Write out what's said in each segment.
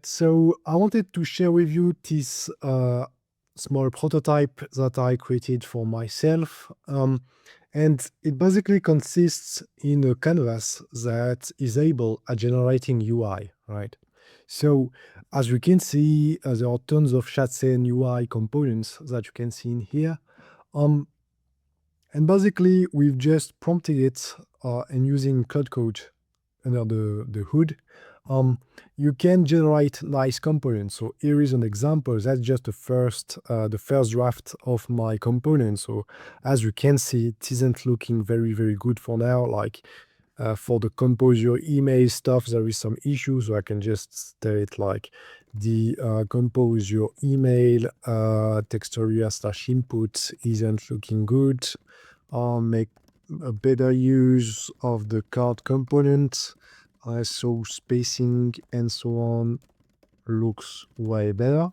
So I wanted to share with you this small prototype that I created for myself. And it basically consists in a canvas that is able at generating UI, right? So as you can see, there are tons of Chatsen UI components that you can see in here. Um, and basically, we've just prompted it and using Claude Code under the hood, you can generate nice components. So here is an example. That's just the first draft of my component. So as you can see, it isn't looking very, very good for now. Like for the compose your email stuff, there is some issues. So I can just state like the compose your email texturia / input isn't looking good. Make a better use of the card component. So spacing and so on looks way better.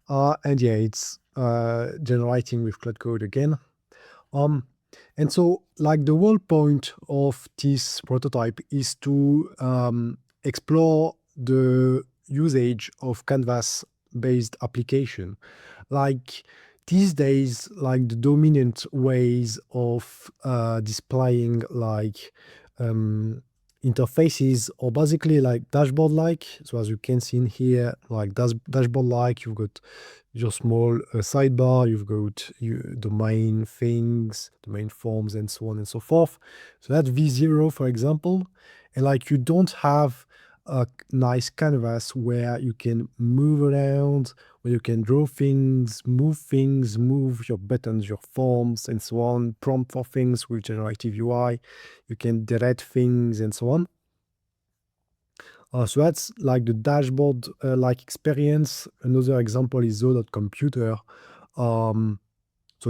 And yeah, it's generating with Claude Code again. And so like the whole point of this prototype is to explore the usage of canvas-based application. Like these days, like the dominant ways of displaying like interfaces are basically like dashboard-like. So as you can see in here, like dashboard-like, you've got your small sidebar, you've got the main things, the main forms, and so on and so forth. So that's V0, for example. And like you don't have a nice canvas where you can move around, where you can draw things, move your buttons, your forms, and so on, prompt for things with generative UI. You can delete things and so on. So that's like the dashboard like experience. Another example is Zo.computer. So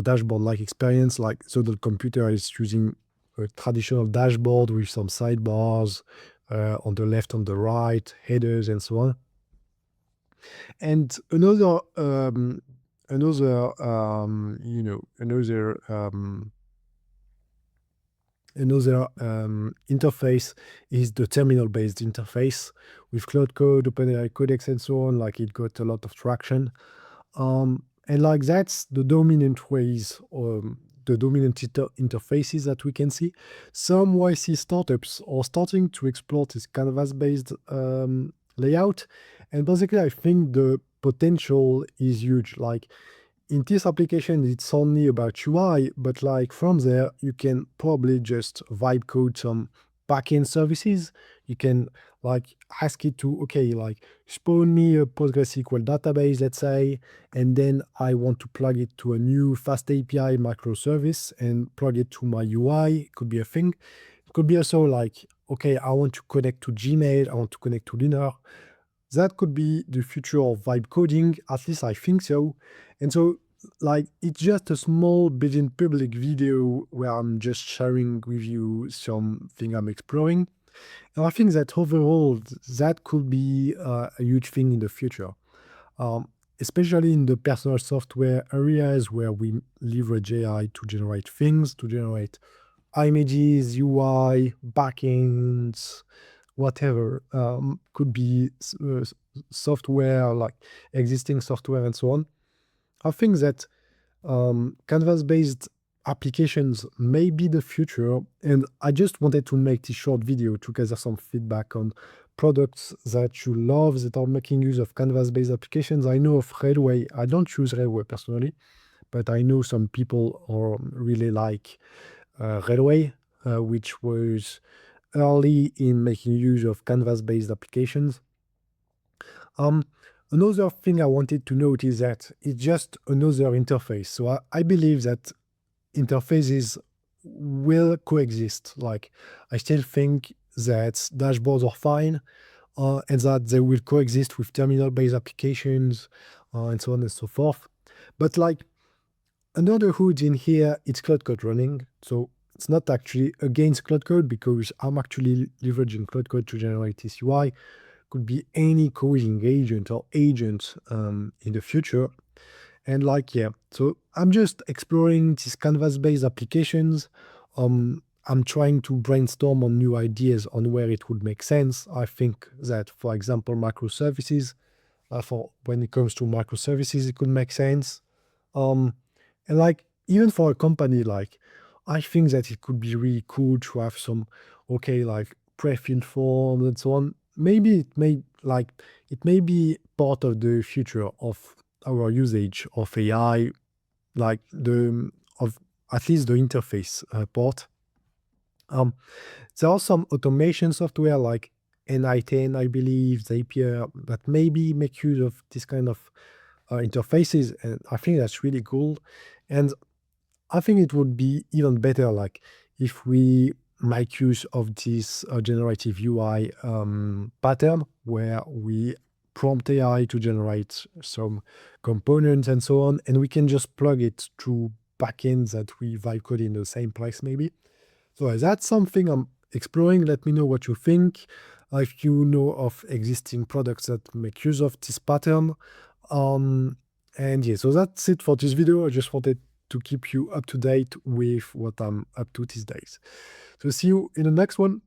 dashboard like experience, like Zo.computer is using a traditional dashboard with some sidebars on the left, on the right, headers, and so on. And another interface is the terminal-based interface with Claude Code, OpenAI Codex, and so on. Like it got a lot of traction, and like that's the dominant ways, the dominant interfaces that we can see. Some YC startups are starting to explore this canvas-based layout, and basically, I think the potential is huge. Like in this application, it's only about UI, but like from there, you can probably just vibe code some backend services. You can like ask it to, okay, like spawn me a PostgreSQL database, let's say, and then I want to plug it to a new fast API microservice and plug it to my UI. It could be a thing. It could be also like, okay, I want to connect to Gmail, I want to connect to Lunar. That could be the future of vibe coding, at least I think so. And so, like, it's just a small built-in public video where I'm just sharing with you something I'm exploring. And I think that overall, that could be a huge thing in the future, especially in the personal software areas where we leverage AI to generate things, to generate images, UI, backends, whatever. Could be software, like existing software and so on. I think that canvas-based applications may be the future, and I just wanted to make this short video to gather some feedback on products that you love that are making use of canvas-based applications. I know of Railway. I don't use Railway personally, but I know some people are really like Railway, which was early in making use of canvas-based applications. Another thing I wanted to note is that it's just another interface. So I believe that interfaces will coexist. Like I still think that dashboards are fine, and that they will coexist with terminal-based applications, and so on and so forth. But like under the hood in here, it's Claude Code running. So it's not actually against Claude Code because I'm actually leveraging Claude Code to generate this UI. Could be any coding agent or agent in the future. And like, yeah, so I'm just exploring these canvas-based applications. I'm trying to brainstorm on new ideas on where it would make sense. I think that, for example, microservices, for when it comes to microservices, it could make sense. Um, and like even for a company, like I think that it could be really cool to have some okay, like pre-filled forms and so on. Maybe it may be part of the future of our usage of AI, like the of at least the interface part. Um, there are some automation software like NI10, I believe, Zapier, that maybe make use of this kind of interfaces, and I think that's really cool. And I think it would be even better, like if we make use of this generative UI pattern where we prompt AI to generate some components and so on, and we can just plug it to backends that we vibe code in the same place, maybe. So that's something I'm exploring. Let me know what you think. If you know of existing products that make use of this pattern. Um, and yeah, so that's it for this video. I just wanted to keep you up to date with what I'm up to these days. So see you in the next one.